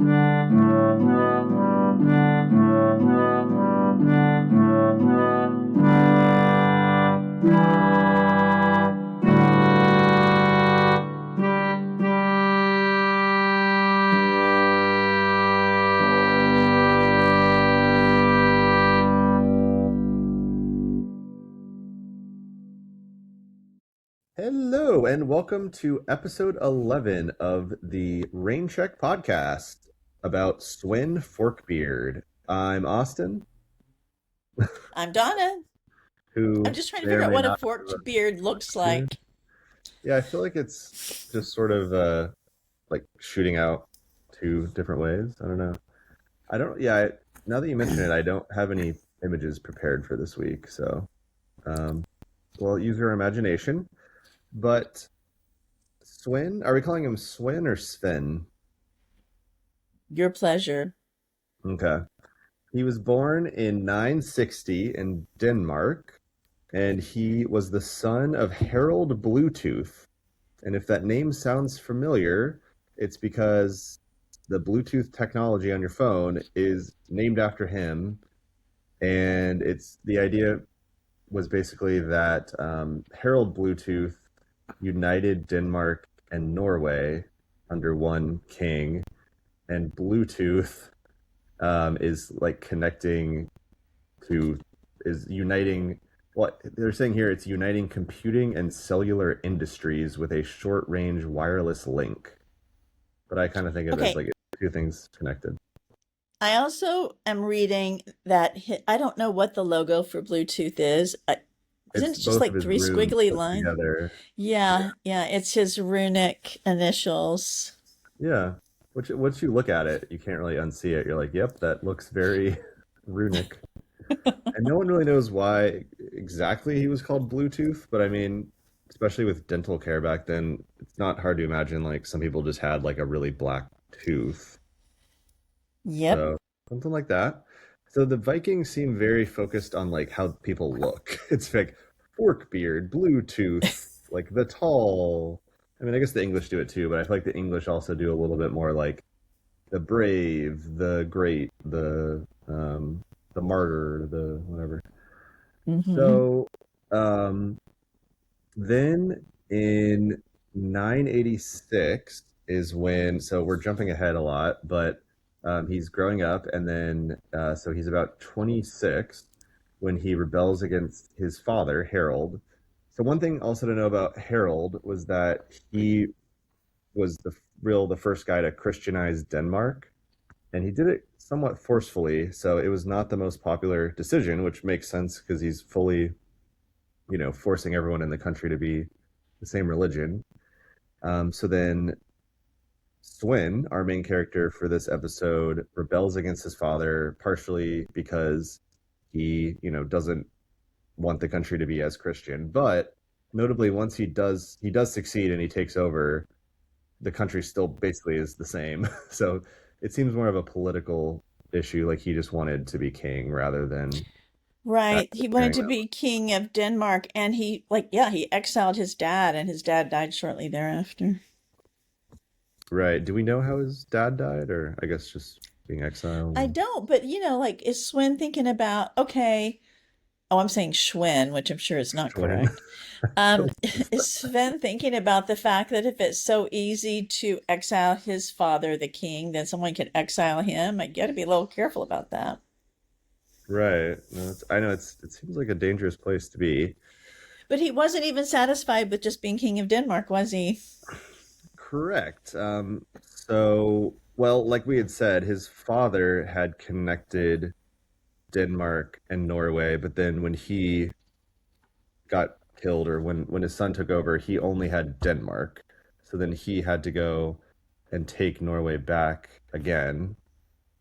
Hello, and welcome to episode 11 of the Rain Check podcast about Sweyn Forkbeard. I'm Austin, I'm Donna. I'm who just trying to may or figure out may what a not forked beard looks have like. Yeah, I feel like it's just sort of like shooting out two different ways. I don't know. Now that you mention it, I don't have any images prepared for this week, so um, well, use your imagination. But Sweyn, are we calling him Sweyn or Sven? Your pleasure. Okay. He was born in 960 in Denmark, and he was the son of Harold Bluetooth. And if that name sounds familiar, it's because the Bluetooth technology on your phone is named after him. And the idea was basically that Harold Bluetooth united Denmark and Norway under one king, and Bluetooth is like connecting to is uniting what they're saying here, it's uniting computing and cellular industries with a short range wireless link. But I kind of think of it as Okay. like two things connected. I also am reading that I don't know what the logo for Bluetooth is. Isn't It's it just both of like his three runes squiggly put lines? together. Yeah. Yeah. It's his runic initials. Yeah. Once you look at it, you can't really unsee it. You're like, yep, that looks very runic. And no one really knows why exactly he was called Bluetooth, but I mean, especially with dental care back then, it's not hard to imagine like some people just had like a really black tooth. Yep. So something like that. So the Vikings seem very focused on like how people look. It's like Forkbeard, Bluetooth, like the tall. I mean, I guess the English do it too, but I feel like the English also do a little bit more like the brave, the great, the martyr, the whatever. Hmm. So then in 986 is when, so we're jumping ahead a lot, but he's growing up, and then so he's about 26 when he rebels against his father, Harold. So one thing also to know about Harold was that he was the first guy to Christianize Denmark, and he did it somewhat forcefully. So it was not the most popular decision, which makes sense because he's fully, forcing everyone in the country to be the same religion. So then Swin, our main character for this episode, rebels against his father, partially because he, doesn't want the country to be as Christian. But notably, once he does succeed and he takes over, the country still basically is the same. So it seems more of a political issue, like he just wanted to be king rather than Right. actually He wanted caring to that be king of Denmark, and he exiled his dad, and his dad died shortly thereafter. much. Right. Do we know how his dad died, or I guess just being I exiled? don't, but like, is Swin thinking about, okay, oh, I'm saying Schwinn, which I'm sure is not Swin. correct. Is Sven thinking about the fact that if it's so easy to exile his father, the king, then someone could exile him? I got to be a little careful about that. Right. No, I know it seems like a dangerous place to be. But he wasn't even satisfied with just being king of Denmark, was he? Correct. Well, like we had said, his father had connected Denmark and Norway, but then when he got killed, or when his son took over, he only had Denmark. So then he had to go and take Norway back again.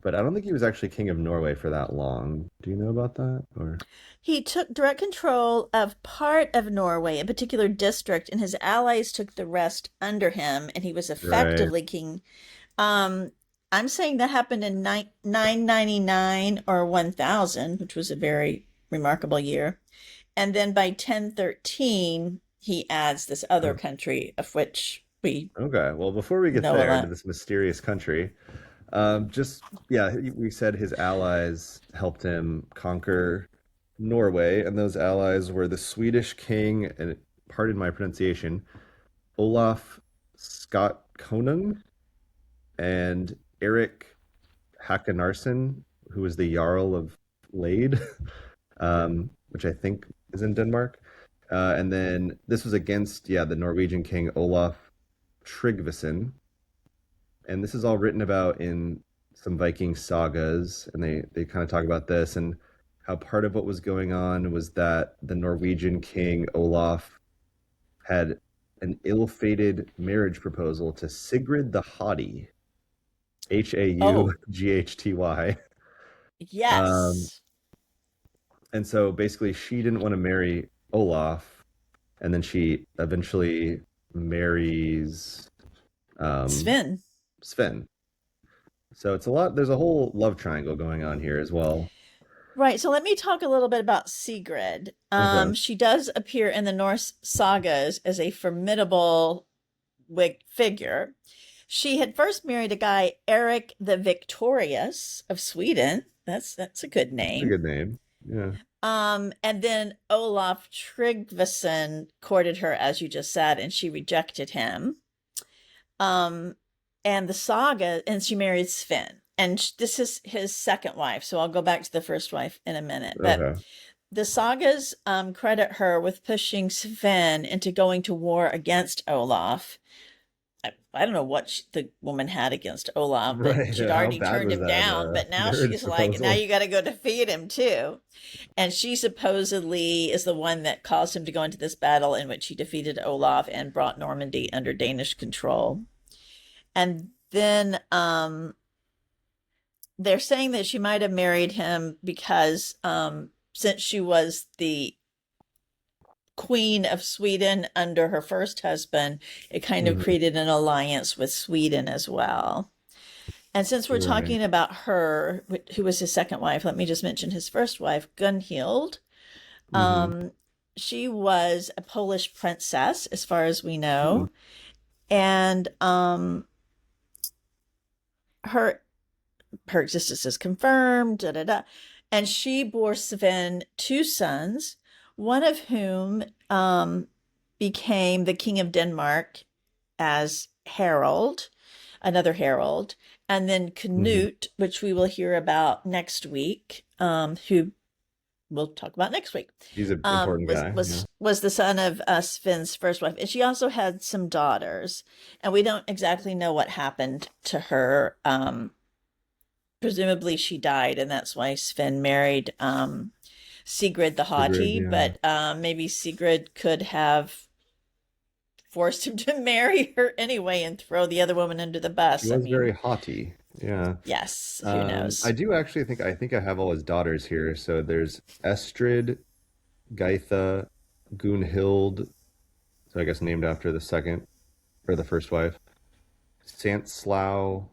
But I don't think he was actually king of Norway for that long. Do you know about that? Or He took direct control of part of Norway, a particular district, and his allies took the rest under him, and he was right. effectively king. Um, I'm saying that happened in 999 or 1000, which was a very remarkable year. And then by 1013, he adds this other country of which we Okay. Well, before we get know a there to lot. this mysterious country, Just yeah, we said his allies helped him conquer Norway, and those allies were the Swedish king, and pardon my pronunciation, Olaf Scott Konung and Eric Hakanarsson, who was the Jarl of Lade, which I think is in Denmark. And then this was against, yeah, the Norwegian king Olaf Tryggvason, and this is all written about in some Viking sagas, and they kind of talk about this and how part of what was going on was that the Norwegian king Olaf had an ill-fated marriage proposal to Sigrid the Haughty, Oh, Haughty. Um, yes. and so basically, she didn't want to marry Olaf, and then she eventually marries um, Sven. Sven. So it's a lot. There's a whole love triangle going on here as well. Right. So let me talk a little bit about Sigrid. Okay. She does appear in the Norse sagas as a formidable Whig figure. She had first married a guy, Eric the Victorious of Sweden. That's a good That's a name. good name. Yeah. And then Olaf Tryggvason courted her, as you just said, and she rejected him. Um, and the saga, and she married Sven. And this is his second wife. So I'll go back to the first wife in a minute. But Okay. the sagas credit her with pushing Sven into going to war against Olaf. I don't know what the woman had against Olaf, but Right. she'd How already bad turned was him that down. But now marriage she's like, now proposal? you got to go defeat him too. And she supposedly is the one that caused him to go into this battle in which he defeated Olaf and brought Normandy under Danish control. And then they're saying that she might have married him because since she was the Queen of Sweden under her first husband, it kind of Hmm. created an alliance with Sweden as well. And since we're Right. talking about her, who was his second wife, let me just mention his first wife, Gunhild. Hmm. Um, she was a Polish princess, as far as we Hmm. know, and her her existence is confirmed. Da da da, and she bore Sven two sons, one of whom became the king of Denmark as Harold, another Harold, and then Hmm. Canute, which we will hear about next week, who we'll talk about next week, He's an important was guy. Yeah. was the son of Sven's first wife, and she also had some daughters, and we don't exactly know what happened to her. Presumably, she died, and that's why Sven married Sigrid the Sigrid. Haughty. Yeah. But maybe Sigrid could have forced him to marry her anyway and throw the other woman under the She bus. I was very mean, haughty. Yeah. yes, who I knows? do actually think I have all his daughters here. So there's Estrid, Geitha, Gunhild. So I guess named after the second or the first wife. Sanslao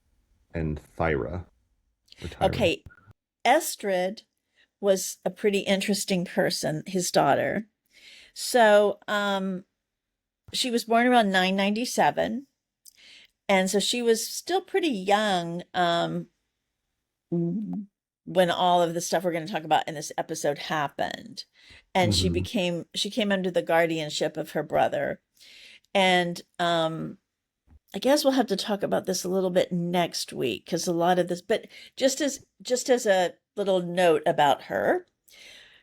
and Thyra or Tyra. Okay, Estrid was a pretty interesting person, his daughter. So, she was born around 997, and so she was still pretty young when all of the stuff we're going to talk about in this episode happened. And Hmm. she came under the guardianship of her brother. And I guess we'll have to talk about this a little bit next week because a lot of this, but just as a little note about her,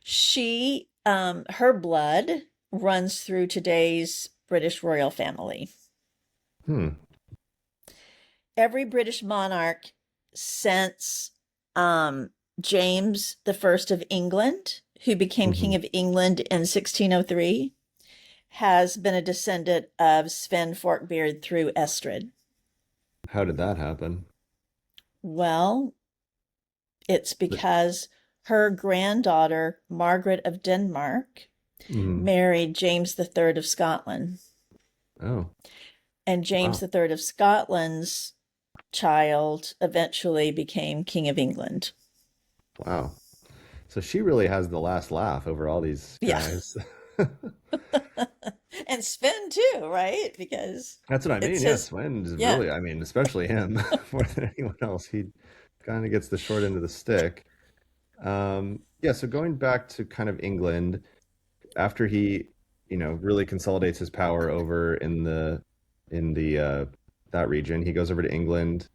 she her blood runs through today's British royal family. Hmm. Every British monarch since um, James the First of England, who became Hmm. King of England in 1603, has been a descendant of Sven Forkbeard through Estrid. How did that happen? Well, it's because her granddaughter, Margaret of Denmark, Mm. married James the Third of Scotland. Oh, And James wow. the Third of Scotland's child eventually became King of England. Wow. So she really has the last laugh over all these Yeah. guys. And Sven too, right? Because That's what I it's mean. Yeah, his, Sweyn is yeah. really, I mean, especially him more than anyone else. He kind of gets the short end of the stick. Yeah, so going back to kind of England, after he, really consolidates his power over in the that region, he goes over to England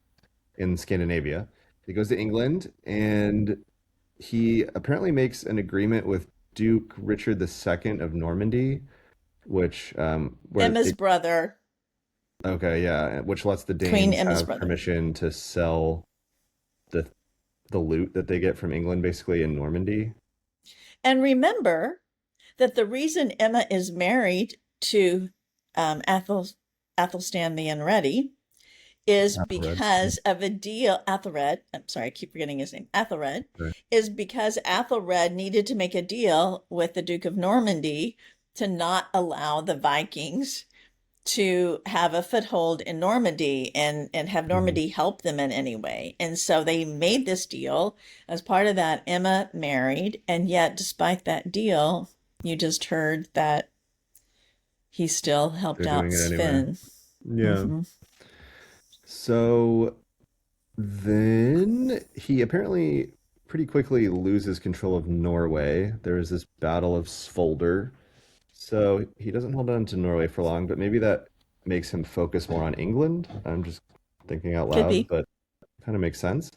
in Scandinavia. He goes to England and he apparently makes an agreement with Duke Richard II of Normandy, which where Emma's it brother, okay, yeah, which lets the Queen Danes Emma's have brother. permission to sell the the loot that they get from England basically in Normandy. And remember that the reason Emma is married to Athelstan the Unready is Red. because of a deal. Athelred, I'm sorry, I keep forgetting his name. Athelred Right. is because Athelred needed to make a deal with the Duke of Normandy to not allow the Vikings to have a foothold in Normandy and have Mhm. Normandy help them in any way. And so they made this deal. As part of that, Emma married, and yet despite that deal, you just heard that he still helped They're out doing it anyway. Sven. Yeah. Mm-hmm. So then he apparently pretty quickly loses control of Norway. There is this Battle of Svolder. So he doesn't hold on to Norway for long, but maybe that makes him focus more on England. I'm just thinking out Could loud, be. but kind of makes sense.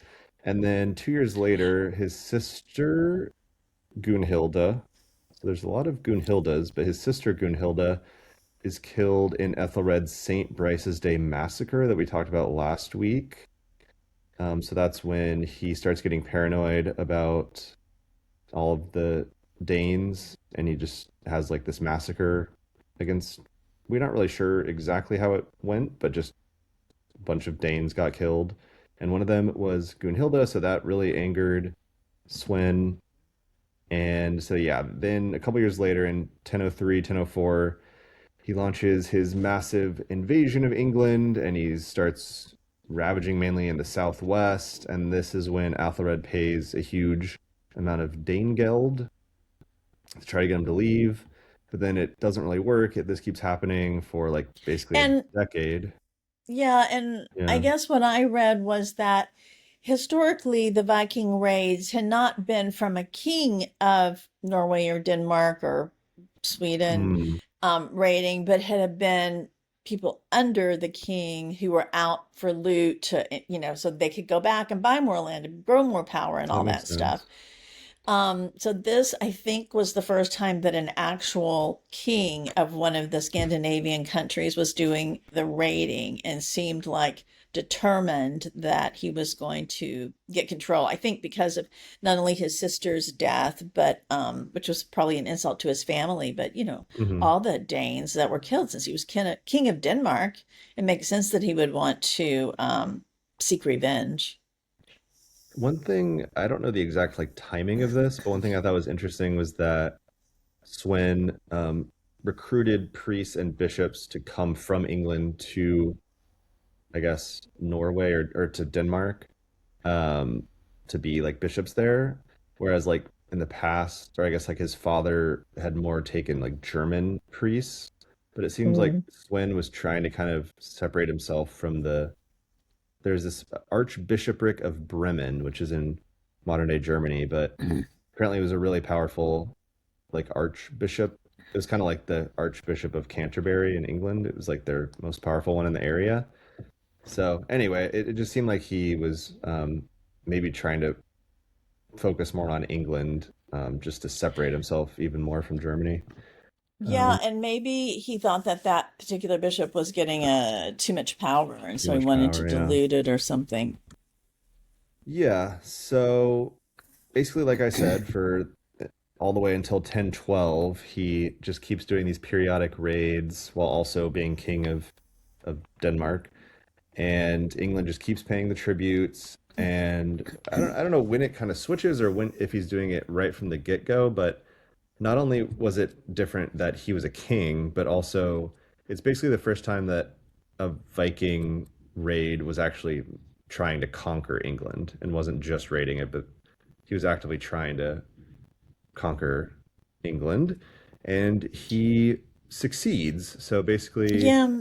And then 2 years later, his sister Gunhilda. So there's a lot of Gunhildas, but his sister Gunhilda is killed in Ethelred's St. Brice's Day massacre that we talked about last week. So that's when he starts getting paranoid about all of the Danes, and he just has like this massacre against. We're not really sure exactly how it went, but just a bunch of Danes got killed, and one of them was Gunhilda, so that really angered Sweyn. And so yeah, then a couple years later, in 1003, 1004, he launches his massive invasion of England and he starts ravaging mainly in the southwest. And this is when Athelred pays a huge amount of Danegeld to try to get him to leave. But then it doesn't really work. This keeps happening for like basically a And decade. yeah, and I Yeah. guess what I read was that historically the Viking raids had not been from a king of Norway or Denmark or Sweden Mm, raiding, but had been people under the king who were out for loot to, so they could go back and buy more land and grow more power and that all makes that stuff. sense. So this, I think, was the first time that an actual king of one of the Scandinavian countries was doing the raiding and seemed like determined that he was going to get control. I think because of not only his sister's death, but which was probably an insult to his family, but Hmm. all the Danes that were killed since he was king of Denmark. It makes sense that he would want to seek revenge. One thing, I don't know the exact like timing of this, but one thing I thought was interesting was that Swen recruited priests and bishops to come from England to, I guess, Norway or to Denmark, um, to be like bishops there. Whereas like in the past, or I guess like his father had more taken like German priests. But it seems like Mm. Swen was trying to kind of separate himself from there's this Archbishopric of Bremen, which is in modern day Germany, but apparently it was a really powerful like archbishop. It was kind of like the Archbishop of Canterbury in England. It was like their most powerful one in the area. So anyway, it just seemed like he was maybe trying to focus more on England, just to separate himself even more from Germany. Yeah, Um, and maybe he thought that that particular bishop was getting too much power, and Too so he much wanted to power, yeah. dilute it or something. Yeah. So basically, like I said, for all the way until 1012, he just keeps doing these periodic raids while also being king of Denmark. And England just keeps paying the tributes. And I don't know when it kind of switches or when if he's doing it right from the get-go, but not only was it different that he was a king, but also it's basically the first time that a Viking raid was actually trying to conquer England and wasn't just raiding it, but he was actively trying to conquer England. And he succeeds. So basically, Yeah,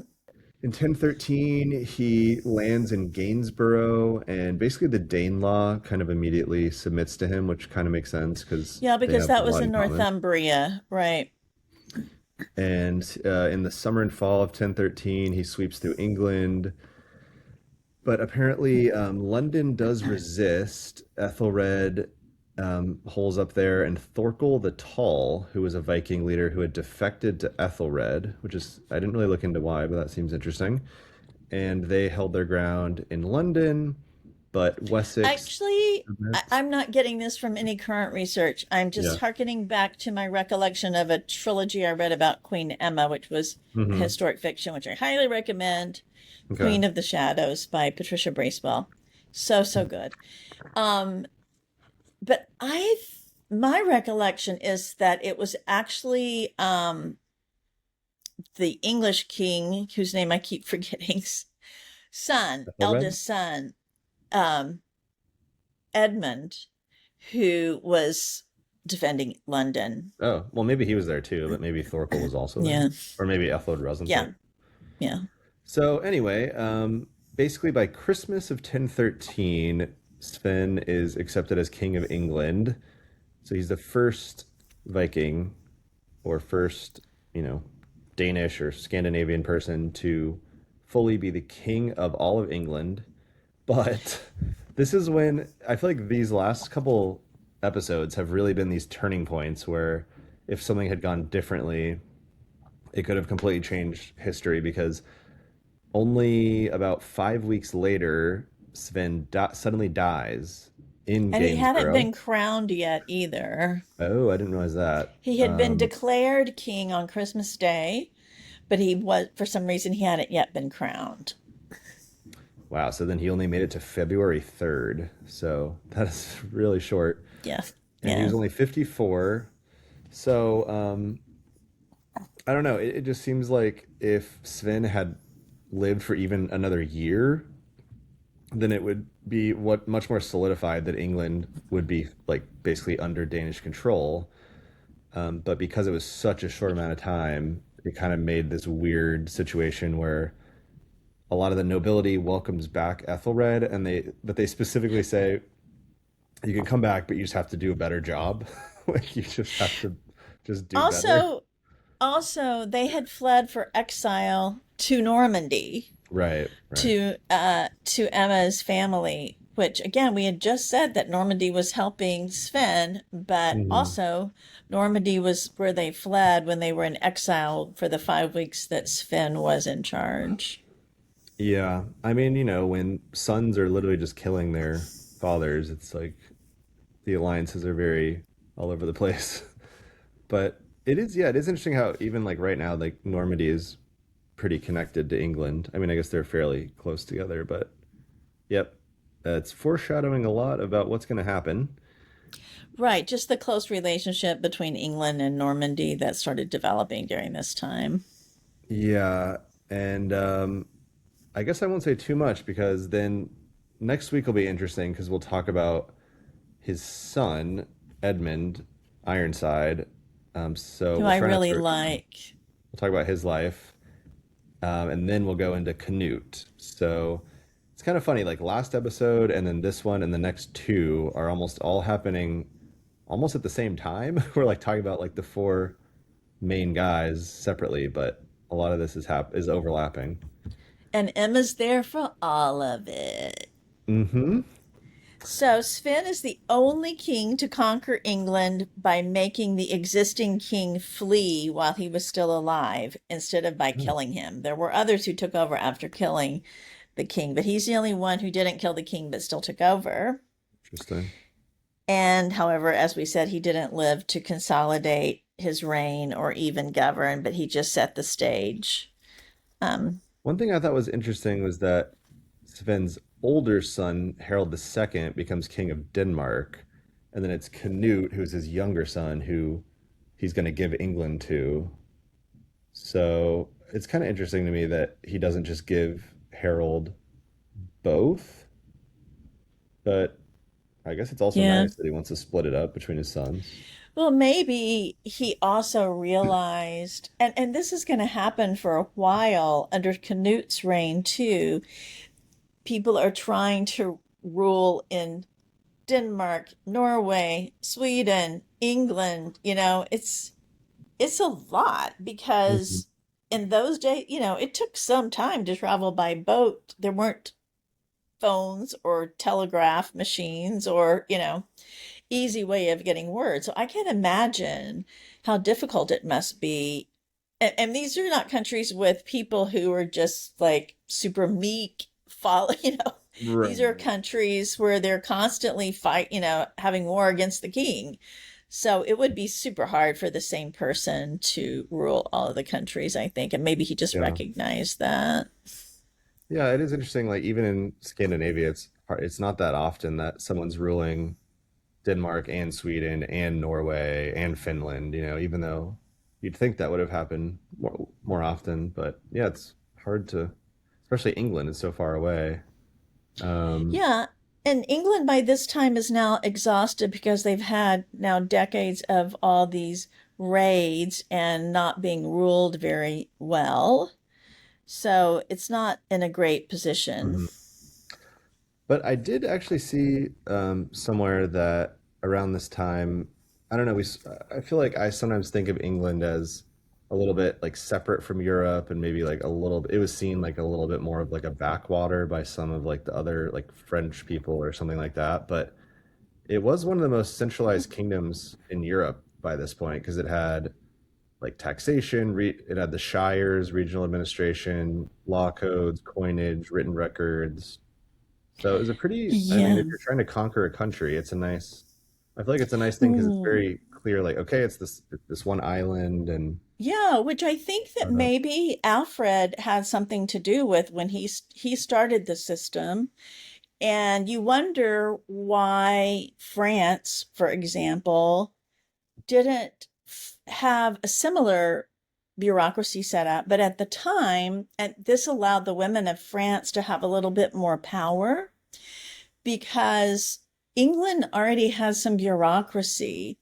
in 1013, he lands in Gainsborough, and basically the Danelaw kind of immediately submits to him, which kind of makes sense because yeah, they because have a that was lot in in common. Northumbria, right? And in the summer and fall of 1013, he sweeps through England. But apparently, London does resist. Ethelred holes up there, and Thorkel the Tall, who was a Viking leader who had defected to Ethelred, which is, I didn't really look into why, but that seems interesting. And they held their ground in London, but Wessex Actually, submits. I'm not getting this from any current research. I'm just Yeah. hearkening back to my recollection of a trilogy I read about Queen Emma, which was a Hmm. historic fiction, which I highly recommend. Okay. Queen of the Shadows by Patricia Bracewell. So, so good. Um, but my recollection is that it was actually the English king, whose name I keep forgetting, son, Ethelred? eldest son, um, Edmund, who was defending London. Oh, well, maybe he was there too, but maybe Thorkel was also there. Yeah, Or maybe Ethelred wasn't yeah, there. yeah. So anyway, basically by Christmas of 1013, Sven is accepted as King of England. So he's the first Viking or first, you know, Danish or Scandinavian person to fully be the king of all of England. But this is when I feel like these last couple episodes have really been these turning points where if something had gone differently, it could have completely changed history because only about 5 weeks later, suddenly dies in And he hadn't Gainsborough. been crowned yet either. Oh, I didn't realize that. He had been declared king on Christmas Day, but he was, for some reason, he hadn't yet been crowned. Wow. So then he only made it to February 3rd. So that is really short. Yeah, And he was yeah. only 54. So I don't know. It just seems like if Sven had lived for even another year, then it would be what much more solidified that England would be like basically under Danish control. But because it was such a short amount of time, it kind of made this weird situation where a lot of the nobility welcomes back Ethelred, and they specifically say you can come back, but you just have to do a better job. Like you just have to just do better. Also, also, they had fled for exile to Normandy Right, right. to Emma's family, which again we had just said that Normandy was helping Sven, but Hmm. also Normandy was where they fled when they were in exile for the 5 weeks that Sven was in charge. Yeah, I mean, when sons are literally just killing their fathers, it's like the alliances are very all over the place. But yeah, it is interesting how even like right now, like Normandy is pretty connected to England. I mean, I guess they're fairly close together, but yep, it's foreshadowing a lot about what's going to happen. Right, just the close relationship between England and Normandy that started developing during this time. Yeah, and I guess I won't say too much because then next week will be interesting because we'll talk about his son Edmund Ironside. So Who we'll I try not really to. like. We'll talk about his life, and then we'll go into Canute. So it's kind of funny. Like last episode, and then this one, and the next two are almost all happening almost at the same time. We're like talking about like the four main guys separately, but a lot of this is overlapping. And Emma's there for all of it. Mm-hmm. So Sven is the only king to conquer England by making the existing king flee while he was still alive instead of by Oh, killing him. There were others who took over after killing the king, but he's the only one who didn't kill the king but still took over. interesting. And however, as we said, he didn't live to consolidate his reign or even govern, but he just set the stage. Um, One thing I thought was interesting was that Sven's older son, Harold II, becomes king of Denmark, and then it's Canute, who's his younger son, who he's going to give England to. So it's kind of interesting to me that he doesn't just give Harold both, but I guess it's also Yeah. nice that he wants to split it up between his sons. Well, maybe he also realized, and this is going to happen for a while under Canute's reign too. People are trying to rule in Denmark, Norway, Sweden, England. It's a lot Mhm. because in those days, it took some time to travel by boat. There weren't phones or telegraph machines or, easy way of getting word. So I can imagine how difficult it must be. And these are not countries with people who are just like super meek, follow, these are Right. countries where they're constantly having war against the king. So it would be super hard for the same person to rule all of the countries, I think. And maybe he just Yeah. recognized that. Yeah, it is interesting. Like even in Scandinavia, it's not that often that someone's ruling Denmark and Sweden and Norway and Finland, even though you'd think that would have happened more often. But yeah, it's hard to, especially England is so far away. Um, Yeah. And England by this time is now exhausted because they've had now decades of all these raids and not being ruled very well. So it's not in a great position. mhm. But I did actually see somewhere that around this time, I don't know, I feel like I sometimes think of England as a little bit like separate from Europe and maybe like a little, it was seen like a little bit more of like a backwater by some of like the other like French people or something like that. But it was one of the most centralized kingdoms in Europe by this point because it had like taxation, it had the shires, regional administration, law codes, coinage, written records. So it was a pretty, I mean, Yeah. if you're trying to conquer a country, I feel like it's a nice thing because it's Ooh. very clear, like, okay, it's this one island and Yeah, which I think I that don't know. maybe Alfred had something to do with when he started the system. And you wonder why France, for example, didn't have a similar bureaucracy set up, but at the time, and this allowed the women of France to have a little bit more power because England already has some bureaucracy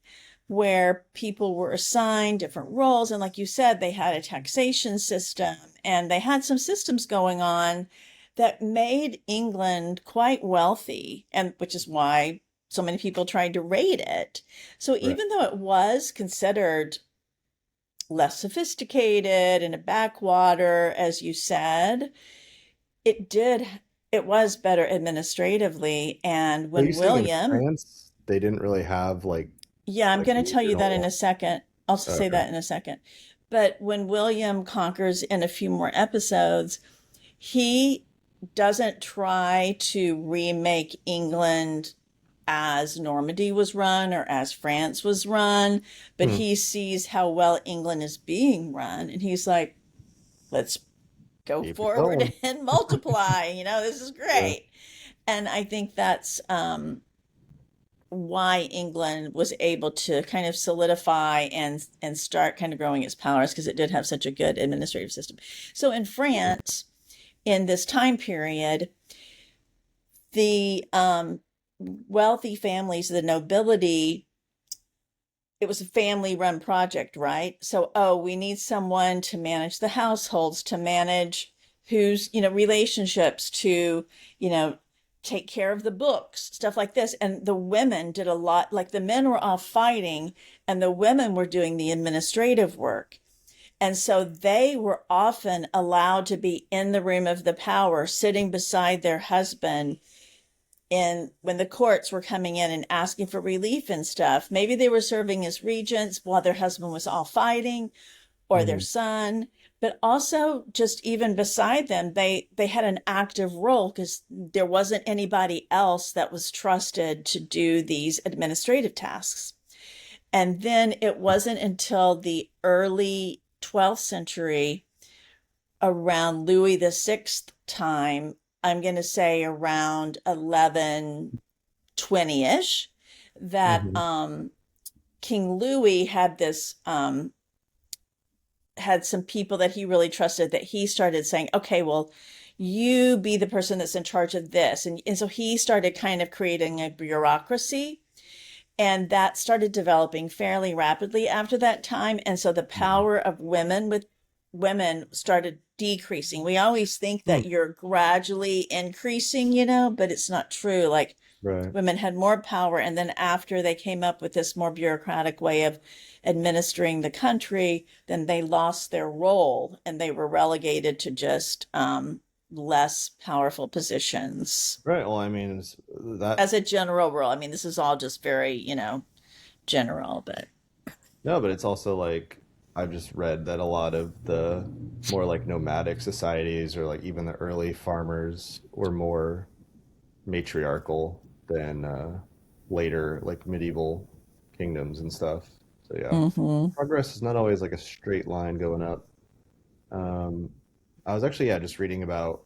where people were assigned different roles. And like you said, they had a taxation system and they had some systems going on that made England quite wealthy, and which is why so many people tried to raid it. So Right. even though it was considered less sophisticated and a backwater, as you said, it did, it was better administratively. And Are you when saying in William, France they didn't really have yeah, I'm like going to tell you that in regional? a second. I'll say Okay. that in a second. But when William conquers in a few more episodes, he doesn't try to remake England as Normandy was run or as France was run, but Hmm. he sees how well England is being run. And he's like, let's go Keep it forward going. and multiply. This is Yeah. great. And I think that's why England was able to kind of solidify and start kind of growing its powers because it did have such a good administrative system. So in France, in this time period, the wealthy families, the nobility, it was a family run project, right? So, oh, we need someone to manage the households, to manage who's, relationships, to, you know, take care of the books, stuff like this. And the women did a lot, like the men were off fighting and the women were doing the administrative work. And so they were often allowed to be in the room of the power, sitting beside their husband in when the courts were coming in and asking for relief and stuff. Maybe they were serving as regents while their husband was all fighting or their Hmm. son, but also just even beside them, they had an active role because there wasn't anybody else that was trusted to do these administrative tasks. And then it wasn't until the early 12th century, around Louis the Sixth time, I'm going to say around 1120-ish, that Hmm. King Louis had this had some people that he really trusted, that he started saying, okay, well, you be the person that's in charge of this. And so he started kind of creating a bureaucracy, and that started developing fairly rapidly after that time. And so the Mhm. power of women started decreasing. We always think Hmm. that you're gradually increasing, but it's not true. Like Right. women had more power, and then after they came up with this more bureaucratic way of administering the country, then they lost their role and they were relegated to just less powerful positions Right. Well, I mean, that as a general rule. I mean, this is all just very, general, but no, but it's also like I've just read that a lot of the more like nomadic societies or like even the early farmers were more matriarchal than later like medieval kingdoms and stuff. So yeah, hmm. progress is not always like a straight line going up. Um, I was actually just reading about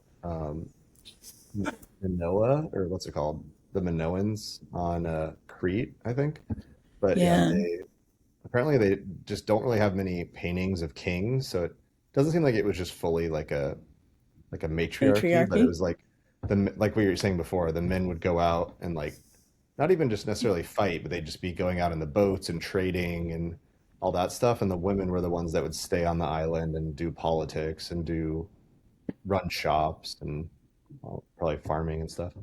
Minoa or what's it called, the Minoans on Crete, I think. But yeah, Yeah. they apparently they just don't really have many paintings of kings, so it doesn't seem like it was just fully like a matriarchy, but it Patriarchy. was like like we were saying before, the men would go out and like not even just necessarily fight, but they'd just be going out in the boats and trading and all that stuff, and the women were the ones that would stay on the island and do politics and do run shops and probably farming and stuff.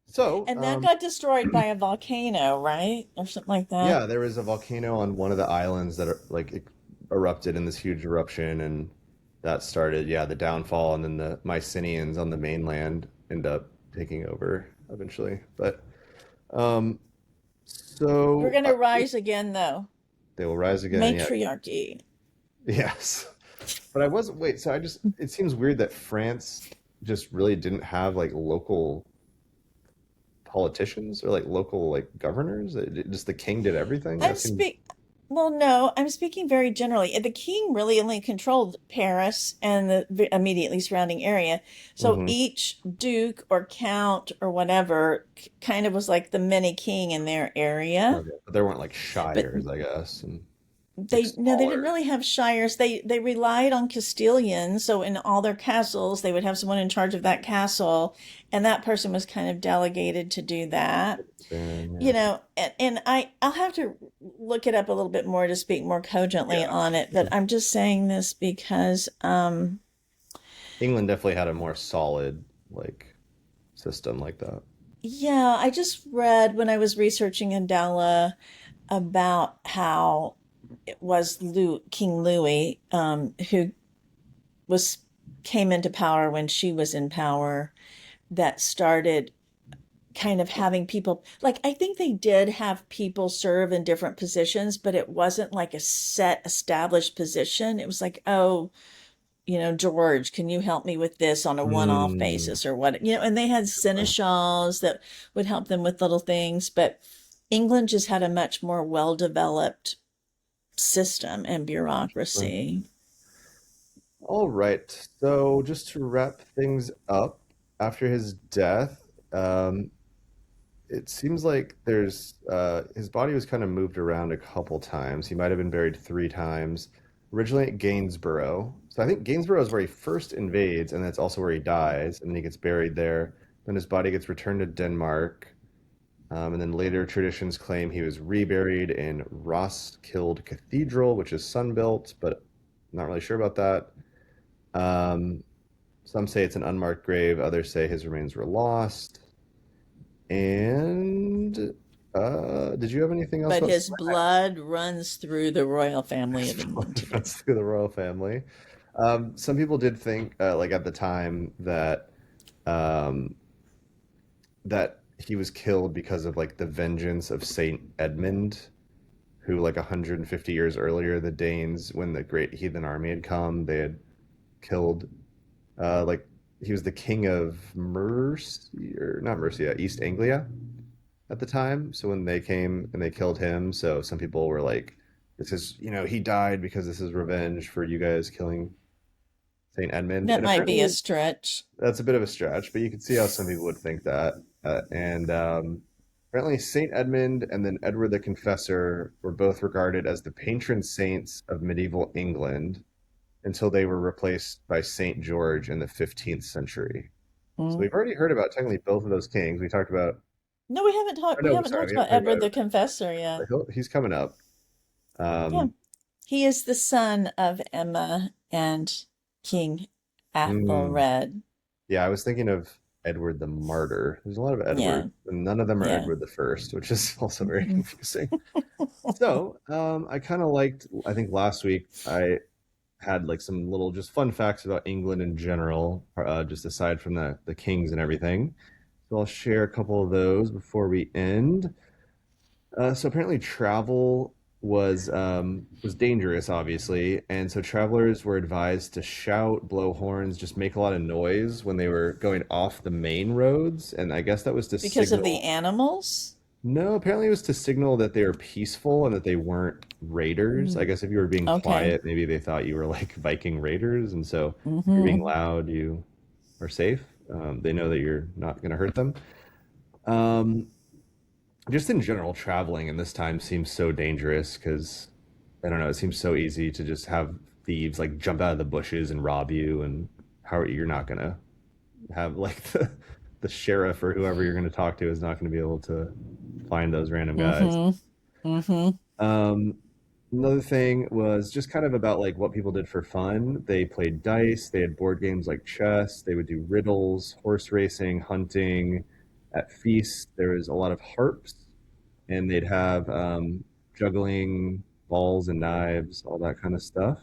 So, And that got destroyed by a volcano, right? Or something like that. yeah, there was a volcano on one of the islands that erupted in this huge eruption, and that started, the downfall, and then the Mycenaeans on the mainland end up taking over eventually. But um, We're so going to rise again, though. they will rise again. Yeah, Matriarchy. yes. But I wasn't. Wait, so it seems weird that France just really didn't have like local politicians or like local like governors. Just the king did everything. I'm That seems. speak. Well, no, I'm speaking very generally. The king really only controlled Paris and the immediately surrounding area. So Mhm. each duke or count or whatever kind of was like the mini king in their area. Okay. But there weren't like But shires, I guess, and like they no, they didn't smaller. really have shires. They relied on Castilians. So in all their castles, they would have someone in charge of that castle, and that person was kind of delegated to do that. Expand, And I'll have to look it up a little bit more to speak more cogently yeah. on it, but I'm just saying this because England definitely had a more solid like system like that. yeah, I just read when I was researching Andala about how it was King Louis, who was came into power when she was in power, that started kind of having people, like, I think they did have people serve in different positions, but it wasn't like a set established position. It was like, oh, George, can you help me with this on a one-off Mm, basis or what? And they had seneschals that would help them with little things, but England just had a much more well-developed system and interesting. bureaucracy. All right. So just to wrap things up, after his death, it seems like there's his body was kind of moved around a couple times. He might have been buried three times. Originally at Gainsborough. So I think Gainsborough is where he first invades, and that's also where he dies, and then he gets buried there. Then his body gets returned to Denmark. And then later traditions claim he was reburied in Roskilde Cathedral, which is sun-built, but I'm not really sure about that. Um, some say it's an unmarked grave, others say his remains were lost. And did you have anything else But about his Sweyn? blood runs through the royal family of England today. That's through the royal family. Some people did think, like at the time, um, that he was killed because of like the vengeance of Saint Edmund, who like 150 years earlier, the Danes, when the great heathen army had come, they had killed like he was the king of Mercia or not Mercia, East Anglia at the time. So when they came and they killed him, so some people were like, "This is he died because this is revenge for you guys killing Saint Edmund." That And might be a apparently stretch. that's a bit of a stretch, but you can see how some people would think that. And apparently Saint Edmund and then Edward the Confessor were both regarded as the patron saints of medieval England. until they were replaced by Saint George in the 15th century. So Mm. we've already heard about technically both of those kings. We talked about, No, we haven't oh talked. We no, haven't sorry, talked we about haven't heard Edward about the it. Confessor yet. He's coming up. Yeah, Um, he is the son of Emma and King mm, Athelred. yeah, I was thinking of Edward the Martyr. There's a lot of Yeah, Edward, and none of them are yeah. Edward the First, which is also very Mhm. confusing. So, I kind of liked, I think last week I had like some little just fun facts about England in general, just aside from the kings and everything. So I'll share a couple of those before we end. So apparently travel was dangerous, obviously, and so travelers were advised to shout, blow horns, just make a lot of noise when they were going off the main roads. And I guess that was to Because of the signal. animals. No, apparently it was to signal that they were peaceful and that they weren't raiders. I Mm, guess if you were being okay. quiet, maybe they thought you were like Viking raiders, and so if you're being Hmm. loud, you are safe. They know that you're not going to hurt them. Um, just in general, traveling in this time seems so dangerous because I don't know. It seems so easy to just have thieves like jump out of the bushes and rob you, and how you're not going to have like the sheriff or whoever you're going to talk to is not going to be able to find those random guys. Hmm. Hmm. Um, Another thing was just kind of about like what people did for fun. They played dice, they had board games like chess, they would do riddles, horse racing, hunting. At feasts, there was a lot of harps, and they'd have juggling balls and knives, all that kind of stuff.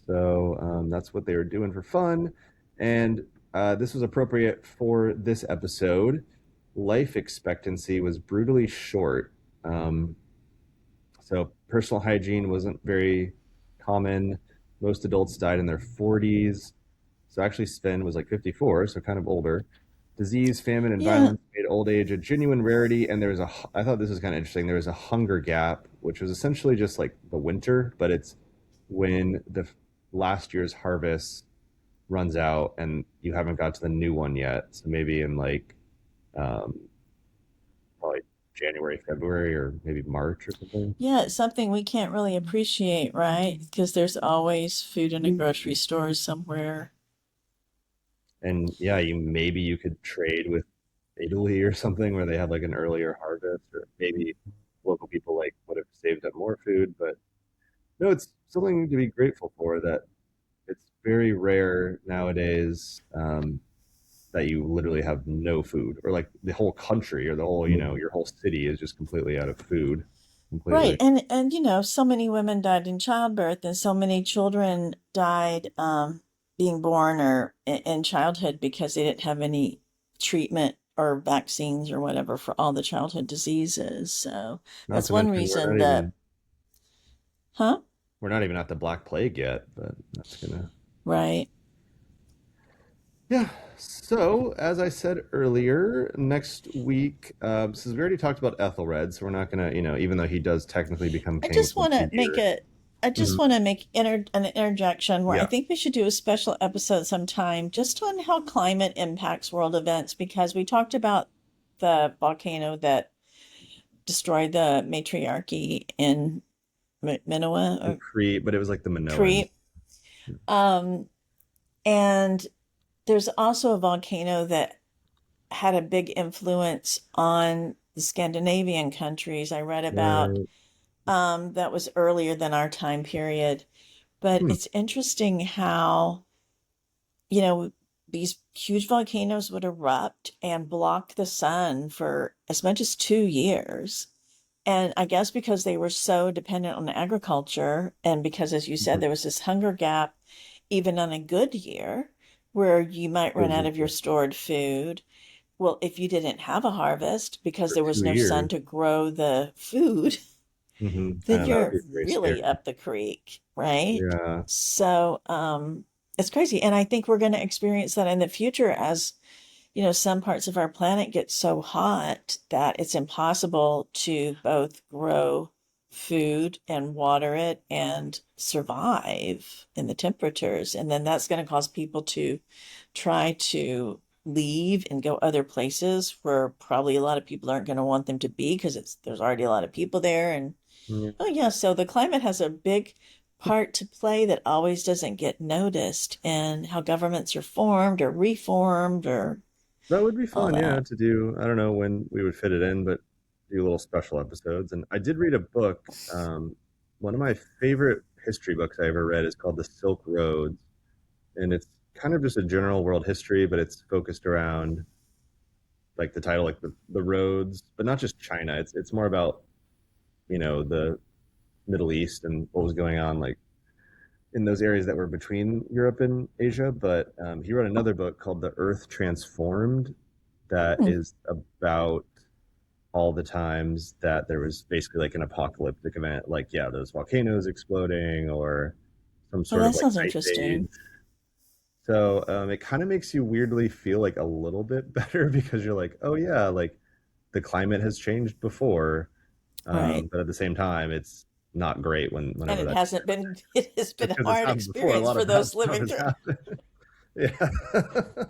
So that's what they were doing for fun. And this was appropriate for this episode. Life expectancy was brutally short. Um, so personal hygiene wasn't very common. Most adults died in their 40s. So actually, Sven was like 54, so kind of older. Disease, famine, and Yeah, violence made old age a genuine rarity. And there was I thought this was kind of interesting. There was a hunger gap, which was essentially just like the winter, but it's when the last year's harvest runs out and you haven't got to the new one yet. So maybe in like um, probably January, February, or maybe March or something. yeah, it's something we can't really appreciate, right? Because there's always food in a grocery store somewhere. And yeah, you could trade with Italy or something where they had like an earlier harvest, or maybe local people like would have saved up more food. But no, it's something to be grateful for that it's very rare nowadays that you literally have no food, or like the whole country or the whole, your whole city is just completely out of food, Right. completely. And so many women died in childbirth and so many children died being born or in childhood because they didn't have any treatment or vaccines or whatever for all the childhood diseases. So Not that's to one mention reason that, huh? we're not even at the Black Plague yet, but that's gonna. Right. Yeah. So, as I said earlier, next week, since we already talked about Ethelred, so we're not gonna, even though he does technically become I king just once want a to make year. a I just Mhm. want to make an interjection where I Yeah. think we should do a special episode sometime just on how climate impacts world events because we talked about the volcano that destroyed the matriarchy in Minoa In or Crete, but it was like the Minoans. Crete. Um, and there's also a volcano that had a big influence on the Scandinavian countries. I read about Right. that was earlier than our time period. But Hmm. it's interesting how, you know, these huge volcanoes would erupt and block the sun for as much as 2 years. And I guess because they were so dependent on agriculture, and because, as you said, Mhm. there was this hunger gap, even on a good year, where you might run out of your Physical stored food. Well, if you didn't have a harvest because for there was two no sun years. to grow the food, I then know that would you're be very really scary. up the creek, right? Yeah. So, it's crazy. And I think we're going to experience that in the future as, some parts of our planet get so hot that it's impossible to both grow food and water it and survive in the temperatures. And then that's going to cause people to try to leave and go other places where probably a lot of people aren't going to want them to be because there's already a lot of people there and Yeah. oh, yeah. So the climate has a big part to play that always doesn't get noticed, and how governments are formed or reformed or That would be all fun, yeah, that. to do. I don't know when we would fit it in, but do little special episodes. And I did read a book. One of my favorite history books I ever read is called The Silk Roads, and it's kind of just a general world history, but it's focused around like the title, like the roads, but not just China. It's more about the Middle East and what was going on like in those areas that were between Europe and Asia. But he wrote another book called The Earth Transformed that Hmm. is about all the times that there was basically like an apocalyptic event, like yeah, those volcanoes exploding or some Well, sort of that like sounds ice age. interesting. So it kind of makes you weirdly feel like a little bit better because you're like, oh yeah, like the climate has changed before, Right. but at the same time, it's not great And whenever it that's hasn't been, it has been just a because it's hard happened before. A experience lot for of bad those stuff living has through. happened. Yeah.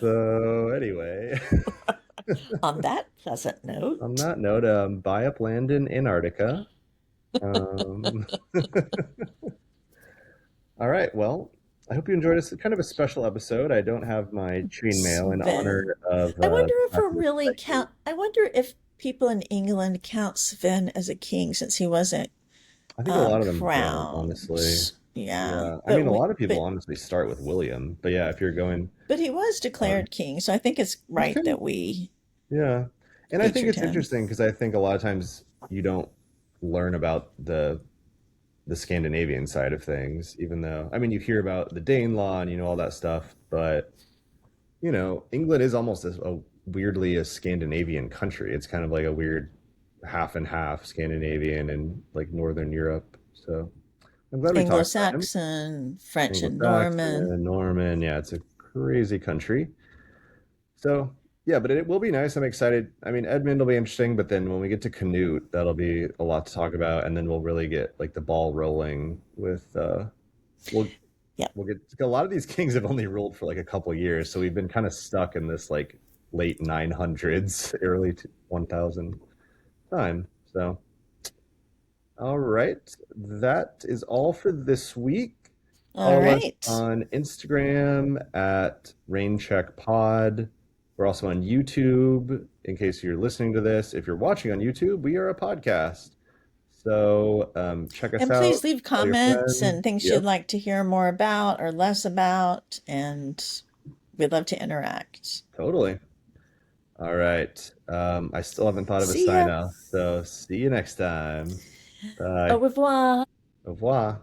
So anyway, On that pleasant on note, that note, buy up land in Antarctica. Um, all right. Well, I hope you enjoyed this kind of a special episode. I don't have my chain mail in Sven. honor of I wonder the if fact we're that it's really Viking. count. I wonder if people in England count Sven as a king since he wasn't I think a lot of them don't, honestly. crowned. Yeah, Yeah. I mean, a lot of people but honestly start with William, but yeah, if you're going, he was um, declared king, so I think it's he's right kind of, that we yeah. And I think featured it's him. interesting because I think a lot of times you don't learn about the Scandinavian side of things, even though I mean you hear about the Danelaw and all that stuff, but England is almost a weirdly a Scandinavian country. It's kind of like a weird half and half Scandinavian and like Northern Europe. So I'm glad we talked about him. Anglo-Saxon, French, and Norman. Anglo-Saxon, Norman, yeah, it's a crazy country. So yeah, but it will be nice. I'm excited. I mean, Edmund will be interesting, but then when we get to Canute, that'll be a lot to talk about, and then we'll really get like the ball rolling with we'll Yep. we'll get a lot of these kings have only ruled for like a couple years, so we've been kind of stuck in this like late 900s, early 1000 time. So all right, that is all for this week. All Follow us right. on Instagram at RainCheckPod. We're also on YouTube. In case you're listening to this, if you're watching on YouTube, we are a podcast. So check us And out. please leave Tell your comments friends. and things you'd Yep, like to hear more about or less about, and we'd love to interact. totally. All right. I still haven't thought of a See sign ya. off. So see you next time. Au Bye. revoir. Au revoir.